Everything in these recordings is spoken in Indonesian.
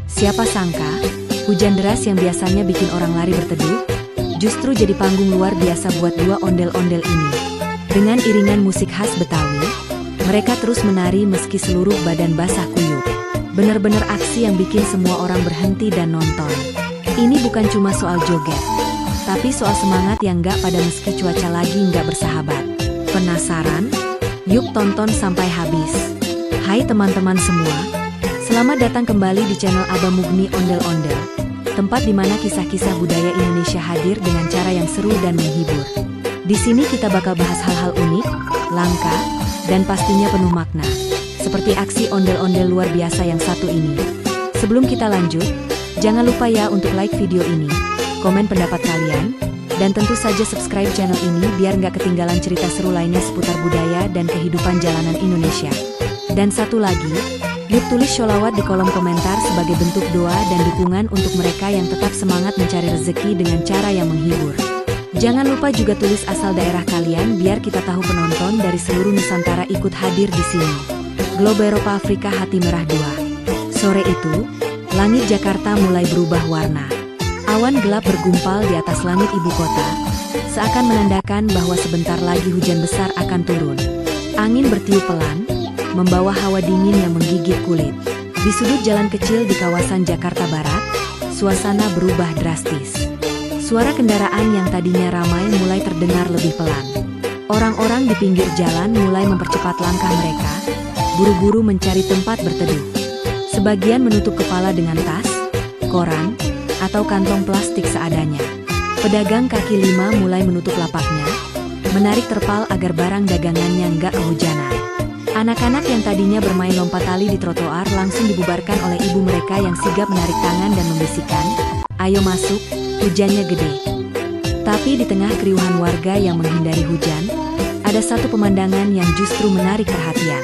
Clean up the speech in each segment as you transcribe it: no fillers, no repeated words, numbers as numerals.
Siapa sangka, hujan deras yang biasanya bikin orang lari berteduh, justru jadi panggung luar biasa buat dua ondel-ondel ini. Dengan iringan musik khas Betawi, mereka terus menari meski seluruh badan basah kuyup. Bener-bener aksi yang bikin semua orang berhenti dan nonton. Ini bukan cuma soal joget, tapi soal semangat yang gak pada meski cuaca lagi gak bersahabat. Penasaran? Yuk tonton sampai habis. Hai teman-teman semua, selamat datang kembali di channel Abah Mugni Ondel-Ondel, tempat di mana kisah-kisah budaya Indonesia hadir dengan cara yang seru dan menghibur. Di sini kita bakal bahas hal-hal unik, langka, dan pastinya penuh makna, seperti aksi ondel-ondel luar biasa yang satu ini. Sebelum kita lanjut, jangan lupa ya untuk like video ini, komen pendapat kalian, dan tentu saja subscribe channel ini biar nggak ketinggalan cerita seru lainnya seputar budaya dan kehidupan jalanan Indonesia. Dan satu lagi, yuk tulis sholawat di kolom komentar sebagai bentuk doa dan dukungan untuk mereka yang tetap semangat mencari rezeki dengan cara yang menghibur. Jangan lupa juga tulis asal daerah kalian biar kita tahu penonton dari seluruh Nusantara ikut hadir di sini. Globe Eropa Afrika Hati Merah 2. Sore itu, langit Jakarta mulai berubah warna. Awan gelap bergumpal di atas langit ibu kota, seakan menandakan bahwa sebentar lagi hujan besar akan turun. Angin bertiup pelan, membawa hawa dingin yang menggigit kulit. Di sudut jalan kecil di kawasan Jakarta Barat, suasana berubah drastis. Suara kendaraan yang tadinya ramai mulai terdengar lebih pelan. Orang-orang di pinggir jalan mulai mempercepat langkah mereka, buru-buru mencari tempat berteduh. Sebagian menutup kepala dengan tas, koran, atau kantong plastik seadanya. Pedagang kaki lima mulai menutup lapaknya, menarik terpal agar barang dagangannya nggak kehujanan. Anak-anak yang tadinya bermain lompat tali di trotoar langsung dibubarkan oleh ibu mereka yang sigap menarik tangan dan membisikkan, "Ayo masuk, hujannya gede." Tapi di tengah keriuhan warga yang menghindari hujan, ada satu pemandangan yang justru menarik perhatian.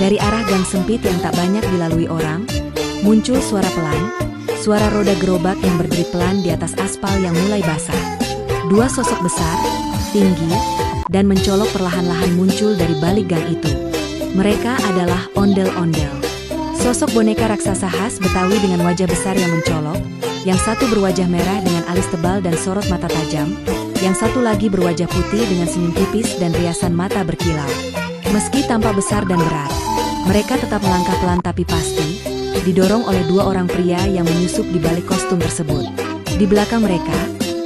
Dari arah gang sempit yang tak banyak dilalui orang, muncul suara pelan, suara roda gerobak yang berderit pelan di atas aspal yang mulai basah. Dua sosok besar, tinggi, dan mencolok perlahan-lahan muncul dari balik gang itu. Mereka adalah ondel-ondel. Sosok boneka raksasa khas Betawi dengan wajah besar yang mencolok, yang satu berwajah merah dengan alis tebal dan sorot mata tajam, yang satu lagi berwajah putih dengan senyum tipis dan riasan mata berkilau. Meski tampak besar dan berat, mereka tetap melangkah pelan tapi pasti, didorong oleh dua orang pria yang menyusup di balik kostum tersebut. Di belakang mereka,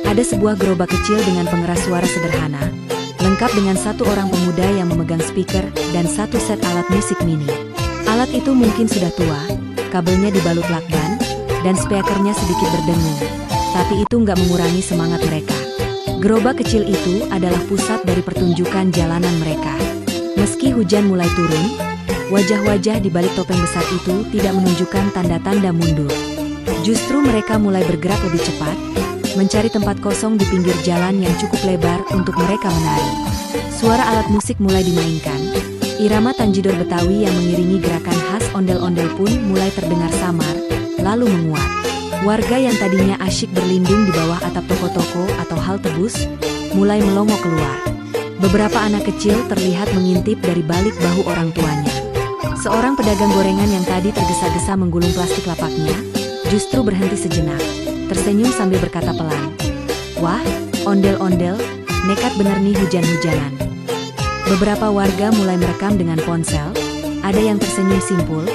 ada sebuah gerobak kecil dengan pengeras suara sederhana, lengkap dengan satu orang pemuda yang memegang speaker dan satu set alat musik mini. Alat itu mungkin sudah tua, kabelnya dibalut lakban, dan speakernya sedikit berdengung. Tapi itu nggak mengurangi semangat mereka. Gerobak kecil itu adalah pusat dari pertunjukan jalanan mereka. Meski hujan mulai turun, wajah-wajah di balik topeng besar itu tidak menunjukkan tanda-tanda mundur. Justru mereka mulai bergerak lebih cepat, mencari tempat kosong di pinggir jalan yang cukup lebar untuk mereka menari. Suara alat musik mulai dimainkan. Irama Tanjidor Betawi yang mengiringi gerakan khas ondel-ondel pun mulai terdengar samar, lalu menguat. Warga yang tadinya asyik berlindung di bawah atap toko-toko atau halte bus, mulai melongo keluar. Beberapa anak kecil terlihat mengintip dari balik bahu orang tuanya. Seorang pedagang gorengan yang tadi tergesa-gesa menggulung plastik lapaknya, justru berhenti sejenak, tersenyum sambil berkata pelan, "Wah, ondel-ondel, nekat bener nih hujan-hujanan." Beberapa warga mulai merekam dengan ponsel, ada yang tersenyum simpul,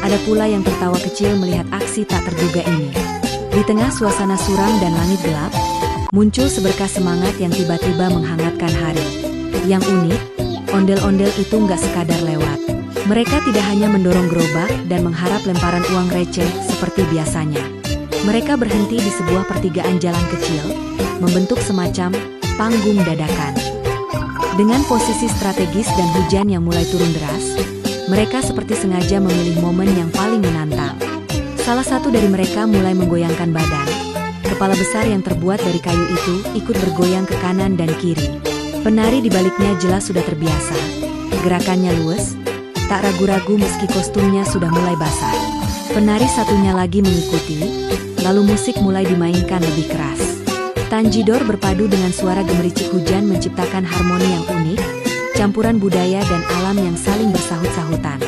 ada pula yang tertawa kecil melihat aksi tak terduga ini. Di tengah suasana suram dan langit gelap, muncul seberkas semangat yang tiba-tiba menghangatkan hari. Yang unik, ondel-ondel itu nggak sekadar lewat. Mereka tidak hanya mendorong gerobak dan mengharap lemparan uang receh seperti biasanya. Mereka berhenti di sebuah pertigaan jalan kecil, membentuk semacam panggung dadakan. Dengan posisi strategis dan hujan yang mulai turun deras, mereka seperti sengaja memilih momen yang paling menantang. Salah satu dari mereka mulai menggoyangkan badan. Kepala besar yang terbuat dari kayu itu ikut bergoyang ke kanan dan kiri. Penari di baliknya jelas sudah terbiasa. Gerakannya luwes, tak ragu-ragu meski kostumnya sudah mulai basah. Penari satunya lagi mengikuti, lalu musik mulai dimainkan lebih keras. Tanjidor berpadu dengan suara gemericik hujan menciptakan harmoni yang unik, campuran budaya dan alam yang saling bersahut-sahutan.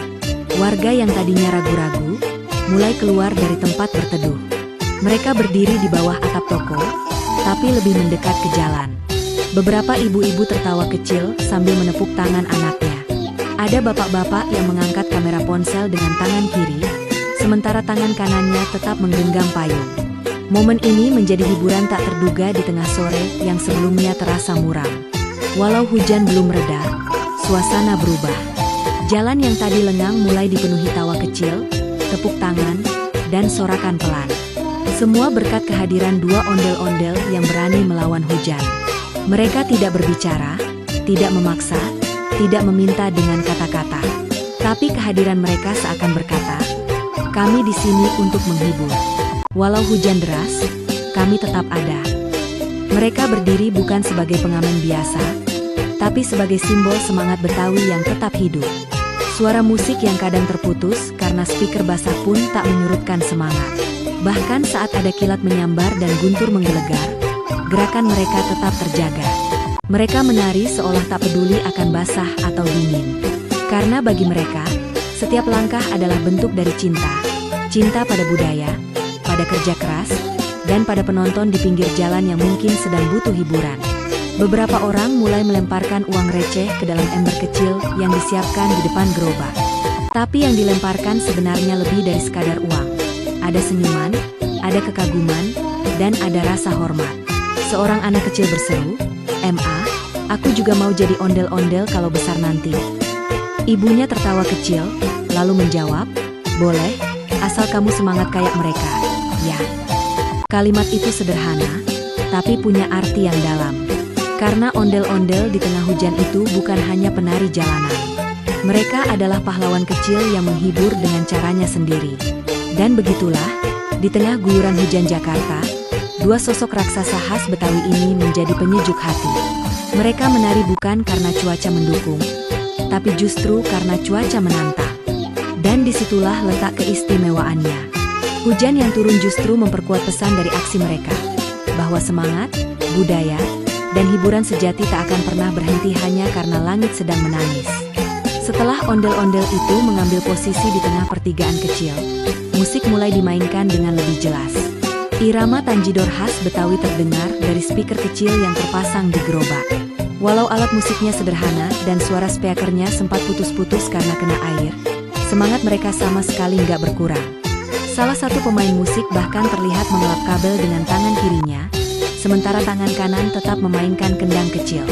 Warga yang tadinya ragu-ragu, mulai keluar dari tempat berteduh. Mereka berdiri di bawah atap toko, tapi lebih mendekat ke jalan. Beberapa ibu-ibu tertawa kecil sambil menepuk tangan anaknya. Ada bapak-bapak yang mengangkat kamera ponsel dengan tangan kiri, sementara tangan kanannya tetap menggenggam payung. Momen ini menjadi hiburan tak terduga di tengah sore yang sebelumnya terasa muram. Walau hujan belum reda, suasana berubah. Jalan yang tadi lengang mulai dipenuhi tawa kecil, tepuk tangan, dan sorakan pelan. Semua berkat kehadiran dua ondel-ondel yang berani melawan hujan. Mereka tidak berbicara, tidak memaksa, tidak meminta dengan kata-kata. Tapi kehadiran mereka seakan berkata, "Kami di sini untuk menghibur. Walau hujan deras, kami tetap ada." Mereka berdiri bukan sebagai pengamen biasa, tapi sebagai simbol semangat Betawi yang tetap hidup. Suara musik yang kadang terputus karena speaker basah pun tak menyurutkan semangat. Bahkan saat ada kilat menyambar dan guntur menggelegar, gerakan mereka tetap terjaga. Mereka menari seolah tak peduli akan basah atau dingin. Karena bagi mereka, setiap langkah adalah bentuk dari cinta. Cinta pada budaya, pada kerja keras, dan pada penonton di pinggir jalan yang mungkin sedang butuh hiburan. Beberapa orang mulai melemparkan uang receh ke dalam ember kecil yang disiapkan di depan gerobak. Tapi yang dilemparkan sebenarnya lebih dari sekadar uang. Ada senyuman, ada kekaguman, dan ada rasa hormat. Seorang anak kecil berseru, "Ma, aku juga mau jadi ondel-ondel kalau besar nanti." Ibunya tertawa kecil, lalu menjawab, "Boleh, asal kamu semangat kayak mereka." Ya. Kalimat itu sederhana, tapi punya arti yang dalam. Karena ondel-ondel di tengah hujan itu bukan hanya penari jalanan. Mereka adalah pahlawan kecil yang menghibur dengan caranya sendiri. Dan begitulah, di tengah guyuran hujan Jakarta, dua sosok raksasa khas Betawi ini menjadi penyejuk hati. Mereka menari bukan karena cuaca mendukung, tapi justru karena cuaca menantang. Dan disitulah letak keistimewaannya. Hujan yang turun justru memperkuat pesan dari aksi mereka, bahwa semangat, budaya, dan hiburan sejati tak akan pernah berhenti hanya karena langit sedang menangis. Setelah ondel-ondel itu mengambil posisi di tengah pertigaan kecil, musik mulai dimainkan dengan lebih jelas. Irama tanjidor khas Betawi terdengar dari speaker kecil yang terpasang di gerobak. Walau alat musiknya sederhana dan suara speakernya sempat putus-putus karena kena air, semangat mereka sama sekali nggak berkurang. Salah satu pemain musik bahkan terlihat mengelap kabel dengan tangan kirinya, sementara tangan kanan tetap memainkan kendang kecil.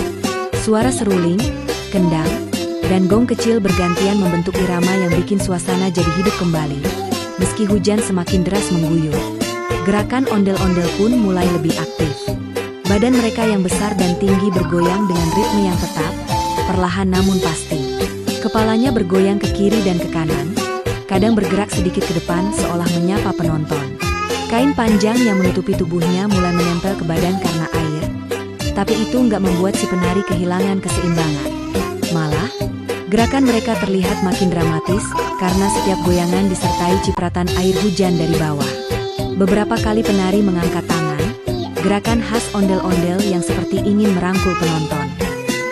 Suara seruling, kendang, dan gong kecil bergantian membentuk irama yang bikin suasana jadi hidup kembali. Meski hujan semakin deras mengguyur, gerakan ondel-ondel pun mulai lebih aktif. Badan mereka yang besar dan tinggi bergoyang dengan ritme yang tetap, perlahan namun pasti. Kepalanya bergoyang ke kiri dan ke kanan, kadang bergerak sedikit ke depan seolah menyapa penonton. Kain panjang yang menutupi tubuhnya mulai menempel ke badan karena air, tapi itu nggak membuat si penari kehilangan keseimbangan. Malah, gerakan mereka terlihat makin dramatis karena setiap goyangan disertai cipratan air hujan dari bawah. Beberapa kali penari mengangkat tangan, gerakan khas ondel-ondel yang seperti ingin merangkul penonton.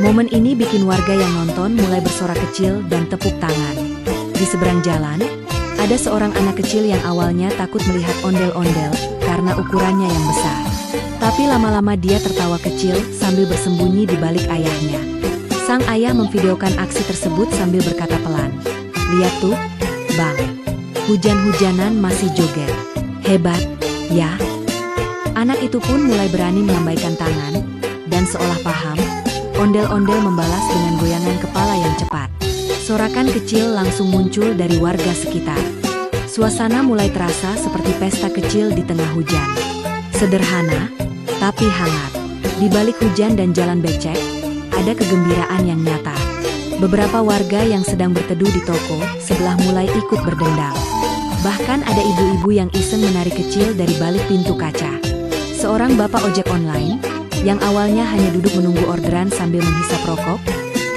Momen ini bikin warga yang nonton mulai bersorak kecil dan tepuk tangan. Di seberang jalan, ada seorang anak kecil yang awalnya takut melihat ondel-ondel karena ukurannya yang besar. Tapi lama-lama dia tertawa kecil sambil bersembunyi di balik ayahnya. Sang ayah memvideokan aksi tersebut sambil berkata pelan, "Lihat tuh, Bang. Hujan-hujanan masih joget. Hebat, ya." Anak itu pun mulai berani melambaikan tangan, dan seolah paham, ondel-ondel membalas dengan goyangan kepala yang cepat. Sorakan kecil langsung muncul dari warga sekitar. Suasana mulai terasa seperti pesta kecil di tengah hujan. Sederhana, tapi hangat. Di balik hujan dan jalan becek, ada kegembiraan yang nyata. Beberapa warga yang sedang berteduh di toko sebelah mulai ikut berdendang. Bahkan ada ibu-ibu yang iseng menari kecil dari balik pintu kaca. Seorang bapak ojek online, yang awalnya hanya duduk menunggu orderan sambil menghisap rokok,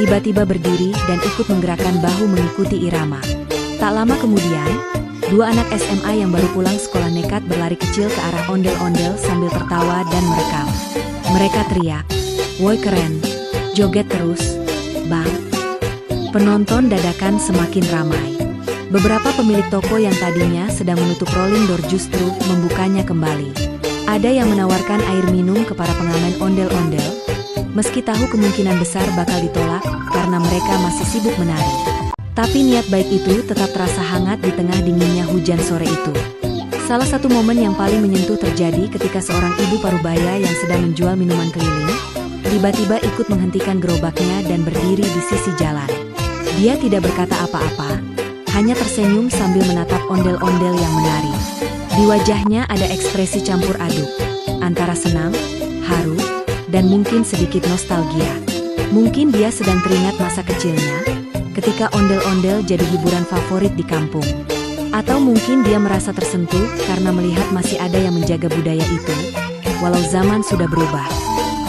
tiba-tiba berdiri dan ikut menggerakkan bahu mengikuti irama. Tak lama kemudian, dua anak SMA yang baru pulang sekolah nekat berlari kecil ke arah ondel-ondel sambil tertawa dan merekam. Mereka teriak, "Woi keren, joget terus, Bang." Penonton dadakan semakin ramai. Beberapa pemilik toko yang tadinya sedang menutup rolling door justru membukanya kembali. Ada yang menawarkan air minum ke para pengamen ondel-ondel, meski tahu kemungkinan besar bakal ditolak karena mereka masih sibuk menari. Tapi niat baik itu tetap terasa hangat di tengah dinginnya hujan sore itu. Salah satu momen yang paling menyentuh terjadi ketika seorang ibu parubaya yang sedang menjual minuman keliling, tiba-tiba ikut menghentikan gerobaknya dan berdiri di sisi jalan. Dia tidak berkata apa-apa, hanya tersenyum sambil menatap ondel-ondel yang menari. Di wajahnya ada ekspresi campur aduk, antara senang, haru, dan mungkin sedikit nostalgia. Mungkin dia sedang teringat masa kecilnya, ketika ondel-ondel jadi hiburan favorit di kampung. Atau mungkin dia merasa tersentuh karena melihat masih ada yang menjaga budaya itu, walau zaman sudah berubah.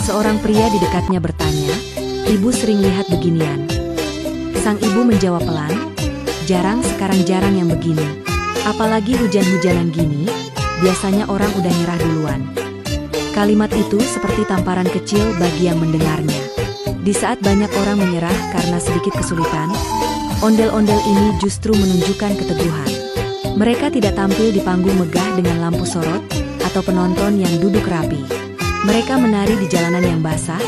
Seorang pria di dekatnya bertanya, "Ibu sering lihat beginian?" Sang ibu menjawab pelan, jarang yang begini. Apalagi hujan-hujanan gini, biasanya orang udah nyerah duluan." Kalimat itu seperti tamparan kecil bagi yang mendengarnya. Di saat banyak orang menyerah karena sedikit kesulitan, ondel-ondel ini justru menunjukkan keteguhan. Mereka tidak tampil di panggung megah dengan lampu sorot atau penonton yang duduk rapi. Mereka menari di jalanan yang basah,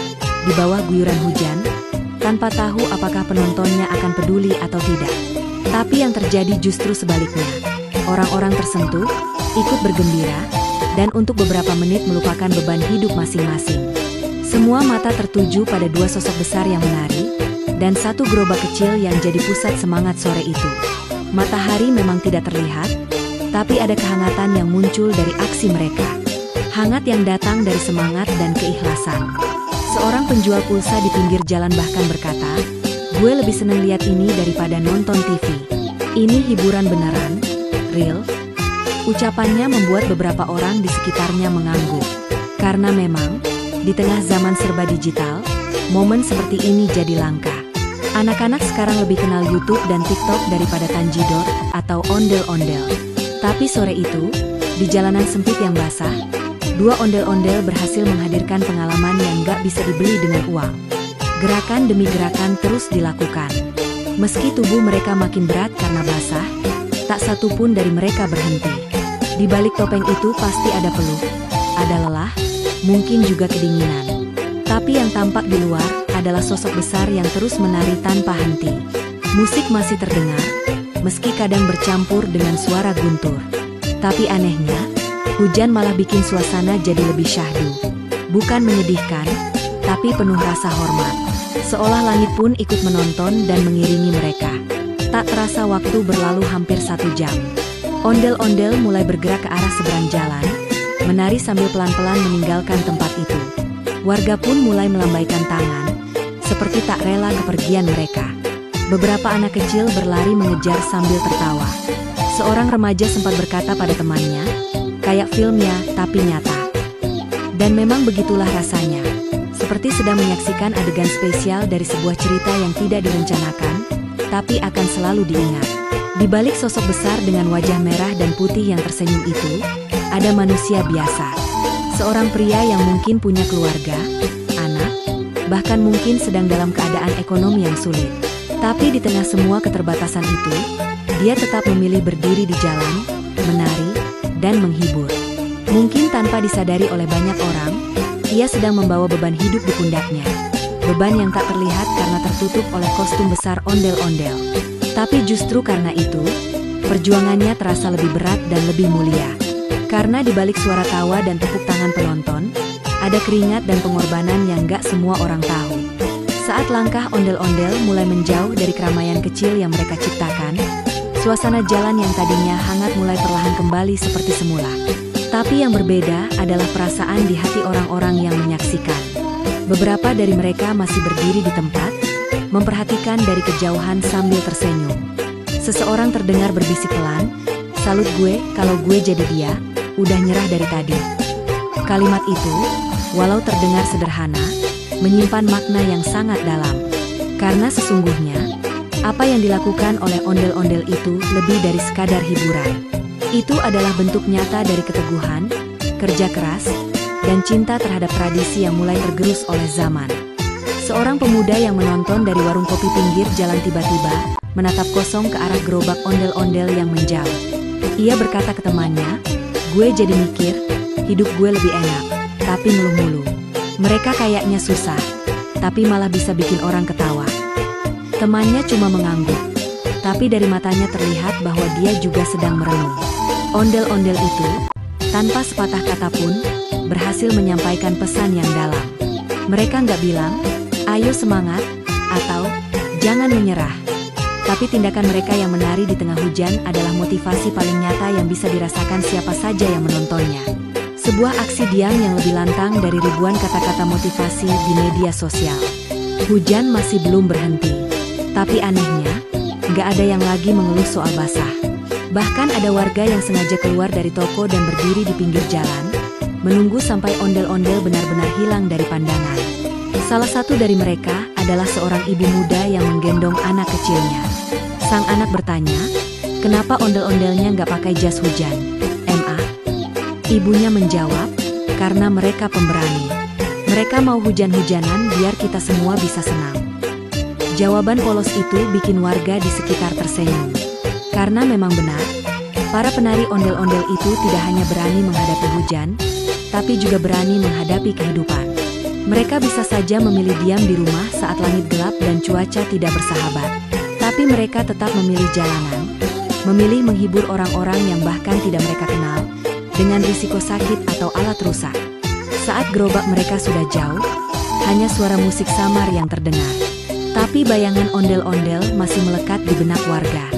di bawah guyuran hujan, tanpa tahu apakah penontonnya akan peduli atau tidak. Tapi yang terjadi justru sebaliknya. Orang-orang tersentuh, ikut bergembira, dan untuk beberapa menit melupakan beban hidup masing-masing. Semua mata tertuju pada dua sosok besar yang menari, dan satu gerobak kecil yang jadi pusat semangat sore itu. Matahari memang tidak terlihat, tapi ada kehangatan yang muncul dari aksi mereka. Hangat yang datang dari semangat dan keikhlasan. Seorang penjual pulsa di pinggir jalan bahkan berkata, "Gue lebih seneng lihat ini daripada nonton TV. Ini hiburan beneran, real." Ucapannya membuat beberapa orang di sekitarnya mengangguk. Karena memang, di tengah zaman serba digital, momen seperti ini jadi langka. Anak-anak sekarang lebih kenal YouTube dan TikTok daripada tanjidor atau ondel-ondel. Tapi sore itu, di jalanan sempit yang basah, dua ondel-ondel berhasil menghadirkan pengalaman yang gak bisa dibeli dengan uang. Gerakan demi gerakan terus dilakukan. Meski tubuh mereka makin berat karena basah, tak satu pun dari mereka berhenti. Di balik topeng itu pasti ada peluh, ada lelah, mungkin juga kedinginan. Tapi yang tampak di luar adalah sosok besar yang terus menari tanpa henti. Musik masih terdengar, meski kadang bercampur dengan suara guntur. Tapi anehnya, hujan malah bikin suasana jadi lebih syahdu. Bukan menyedihkan, tapi penuh rasa hormat. Seolah langit pun ikut menonton dan mengiringi mereka. Tak terasa waktu berlalu hampir 1 jam. Ondel-ondel mulai bergerak ke arah seberang jalan, menari sambil pelan-pelan meninggalkan tempat itu. Warga pun mulai melambaikan tangan, seperti tak rela kepergian mereka. Beberapa anak kecil berlari mengejar sambil tertawa. Seorang remaja sempat berkata pada temannya, "Kayak filmnya, tapi nyata." Dan memang begitulah rasanya. Seperti sedang menyaksikan adegan spesial dari sebuah cerita yang tidak direncanakan, tapi akan selalu diingat. Di balik sosok besar dengan wajah merah dan putih yang tersenyum itu, ada manusia biasa. Seorang pria yang mungkin punya keluarga, anak, bahkan mungkin sedang dalam keadaan ekonomi yang sulit. Tapi di tengah semua keterbatasan itu, dia tetap memilih berdiri di jalan, menari, dan menghibur. Mungkin tanpa disadari oleh banyak orang, ia sedang membawa beban hidup di pundaknya. Beban yang tak terlihat karena tertutup oleh kostum besar ondel-ondel. Tapi justru karena itu, perjuangannya terasa lebih berat dan lebih mulia. Karena di balik suara tawa dan tepuk tangan penonton, ada keringat dan pengorbanan yang gak semua orang tahu. Saat langkah ondel-ondel mulai menjauh dari keramaian kecil yang mereka ciptakan, suasana jalan yang tadinya hangat mulai perlahan kembali seperti semula. Tapi yang berbeda adalah perasaan di hati orang-orang yang menyaksikan. Beberapa dari mereka masih berdiri di tempat, memperhatikan dari kejauhan sambil tersenyum. Seseorang terdengar berbisik pelan, "Salut gue, kalau gue jadi dia, udah nyerah dari tadi." Kalimat itu, walau terdengar sederhana, menyimpan makna yang sangat dalam. Karena sesungguhnya, apa yang dilakukan oleh ondel-ondel itu lebih dari sekadar hiburan. Itu adalah bentuk nyata dari keteguhan, kerja keras, dan cinta terhadap tradisi yang mulai tergerus oleh zaman. Seorang pemuda yang menonton dari warung kopi pinggir jalan tiba-tiba menatap kosong ke arah gerobak ondel-ondel yang menjauh. Ia berkata ke temannya, "Gue jadi mikir, hidup gue lebih enak, tapi ngeluh mulu. Mereka kayaknya susah, tapi malah bisa bikin orang ketawa." Temannya cuma mengangguk, tapi dari matanya terlihat bahwa dia juga sedang merenung. Ondel-ondel itu, tanpa sepatah kata pun, berhasil menyampaikan pesan yang dalam. Mereka nggak bilang, "Ayo semangat," atau "Jangan menyerah." Tapi tindakan mereka yang menari di tengah hujan adalah motivasi paling nyata yang bisa dirasakan siapa saja yang menontonnya. Sebuah aksi diam yang lebih lantang dari ribuan kata-kata motivasi di media sosial. Hujan masih belum berhenti. Tapi anehnya, nggak ada yang lagi mengeluh soal basah. Bahkan ada warga yang sengaja keluar dari toko dan berdiri di pinggir jalan, menunggu sampai ondel-ondel benar-benar hilang dari pandangan. Salah satu dari mereka adalah seorang ibu muda yang menggendong anak kecilnya. Sang anak bertanya, "Kenapa ondel-ondelnya nggak pakai jas hujan, Ma?" Ibunya menjawab, "Karena mereka pemberani. Mereka mau hujan-hujanan biar kita semua bisa senang." Jawaban polos itu bikin warga di sekitar tersenyum. Karena memang benar, para penari ondel-ondel itu tidak hanya berani menghadapi hujan, tapi juga berani menghadapi kehidupan. Mereka bisa saja memilih diam di rumah saat langit gelap dan cuaca tidak bersahabat. Tapi mereka tetap memilih jalanan, memilih menghibur orang-orang yang bahkan tidak mereka kenal, dengan risiko sakit atau alat rusak. Saat gerobak mereka sudah jauh, hanya suara musik samar yang terdengar. Tapi bayangan ondel-ondel masih melekat di benak warga.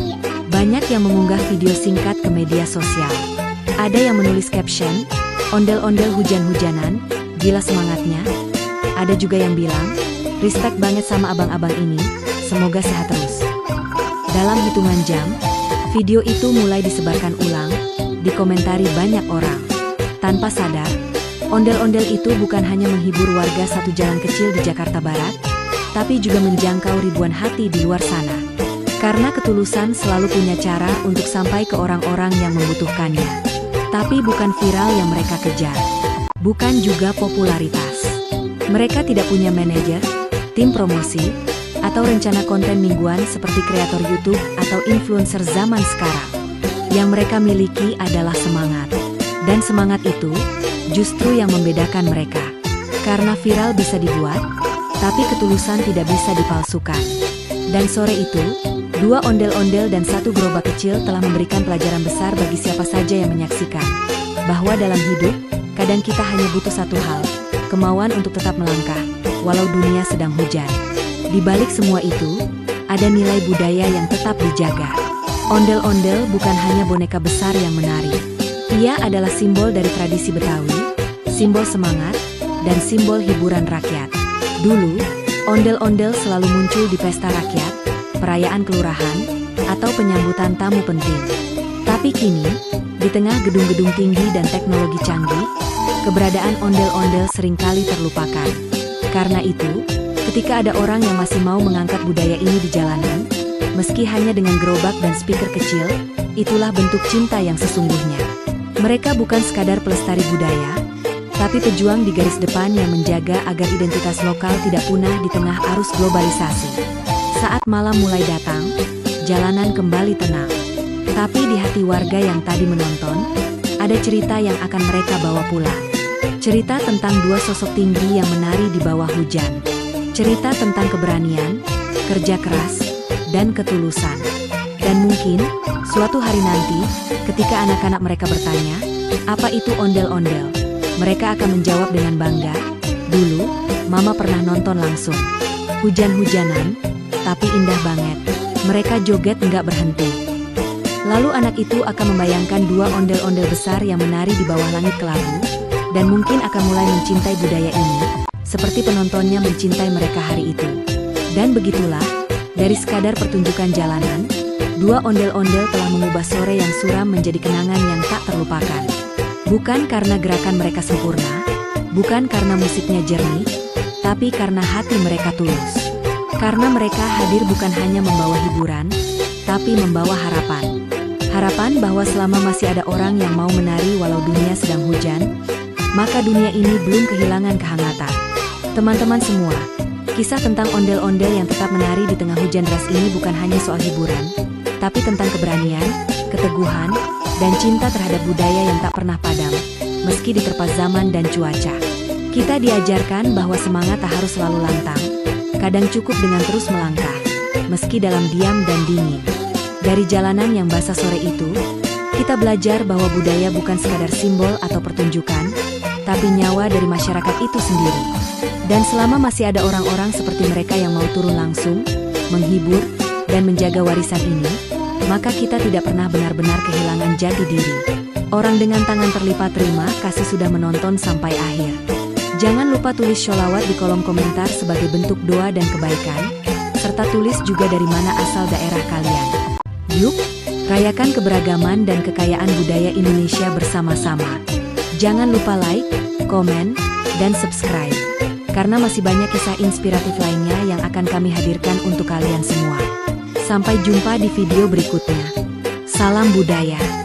Banyak yang mengunggah video singkat ke media sosial. Ada yang menulis caption, "Ondel-ondel hujan-hujanan, gila semangatnya." Ada juga yang bilang, "Respect banget sama abang-abang ini, semoga sehat terus." Dalam hitungan jam, video itu mulai disebarkan ulang, dikomentari banyak orang. Tanpa sadar, ondel-ondel itu bukan hanya menghibur warga satu jalan kecil di Jakarta Barat, tapi juga menjangkau ribuan hati di luar sana. Karena ketulusan selalu punya cara untuk sampai ke orang-orang yang membutuhkannya. Tapi bukan viral yang mereka kejar. Bukan juga popularitas. Mereka tidak punya manajer, tim promosi, atau rencana konten mingguan seperti kreator YouTube atau influencer zaman sekarang. Yang mereka miliki adalah semangat. Dan semangat itu justru yang membedakan mereka. Karena viral bisa dibuat, tapi ketulusan tidak bisa dipalsukan. Dan sore itu, dua ondel-ondel dan satu gerobak kecil telah memberikan pelajaran besar bagi siapa saja yang menyaksikan. Bahwa dalam hidup, kadang kita hanya butuh satu hal, kemauan untuk tetap melangkah, walau dunia sedang hujan. Di balik semua itu, ada nilai budaya yang tetap dijaga. Ondel-ondel bukan hanya boneka besar yang menari. Ia adalah simbol dari tradisi Betawi, simbol semangat, dan simbol hiburan rakyat. Dulu, ondel-ondel selalu muncul di pesta rakyat, perayaan kelurahan, atau penyambutan tamu penting. Tapi kini, di tengah gedung-gedung tinggi dan teknologi canggih, keberadaan ondel-ondel seringkali terlupakan. Karena itu, ketika ada orang yang masih mau mengangkat budaya ini di jalanan, meski hanya dengan gerobak dan speaker kecil, itulah bentuk cinta yang sesungguhnya. Mereka bukan sekadar pelestari budaya, tapi pejuang di garis depan yang menjaga agar identitas lokal tidak punah di tengah arus globalisasi. Saat malam mulai datang, jalanan kembali tenang. Tapi di hati warga yang tadi menonton, ada cerita yang akan mereka bawa pulang. Cerita tentang dua sosok tinggi yang menari di bawah hujan. Cerita tentang keberanian, kerja keras, dan ketulusan. Dan mungkin, suatu hari nanti, ketika anak-anak mereka bertanya, apa itu ondel-ondel? Mereka akan menjawab dengan bangga, "Dulu, Mama pernah nonton langsung. Hujan-hujanan, tapi indah banget. Mereka joget nggak berhenti." Lalu anak itu akan membayangkan dua ondel-ondel besar yang menari di bawah langit kelabu, dan mungkin akan mulai mencintai budaya ini, seperti penontonnya mencintai mereka hari itu. Dan begitulah, dari sekadar pertunjukan jalanan, dua ondel-ondel telah mengubah sore yang suram menjadi kenangan yang tak terlupakan. Bukan karena gerakan mereka sempurna, bukan karena musiknya jernih, tapi karena hati mereka tulus. Karena mereka hadir bukan hanya membawa hiburan, tapi membawa harapan. Harapan bahwa selama masih ada orang yang mau menari walau dunia sedang hujan, maka dunia ini belum kehilangan kehangatan. Teman-teman semua, Kisah tentang ondel-ondel yang tetap menari di tengah hujan deras ini bukan hanya soal hiburan, tapi tentang keberanian, keteguhan, dan cinta terhadap budaya yang tak pernah padam, meski diterpa zaman dan cuaca. Kita diajarkan bahwa semangat tak harus selalu lantang, kadang cukup dengan terus melangkah, meski dalam diam dan dingin. Dari jalanan yang basah sore itu, kita belajar bahwa budaya bukan sekadar simbol atau pertunjukan, tapi nyawa dari masyarakat itu sendiri. Dan selama masih ada orang-orang seperti mereka yang mau turun langsung, menghibur, dan menjaga warisan ini, maka kita tidak pernah benar-benar kehilangan jati diri. Orang dengan tangan terlipat terima kasih sudah menonton sampai akhir. Jangan lupa tulis sholawat di kolom komentar sebagai bentuk doa dan kebaikan, serta tulis juga dari mana asal daerah kalian. Yuk, rayakan keberagaman dan kekayaan budaya Indonesia bersama-sama. Jangan lupa like, komen, dan subscribe, karena masih banyak kisah inspiratif lainnya yang akan kami hadirkan untuk kalian semua. Sampai jumpa di video berikutnya. Salam budaya.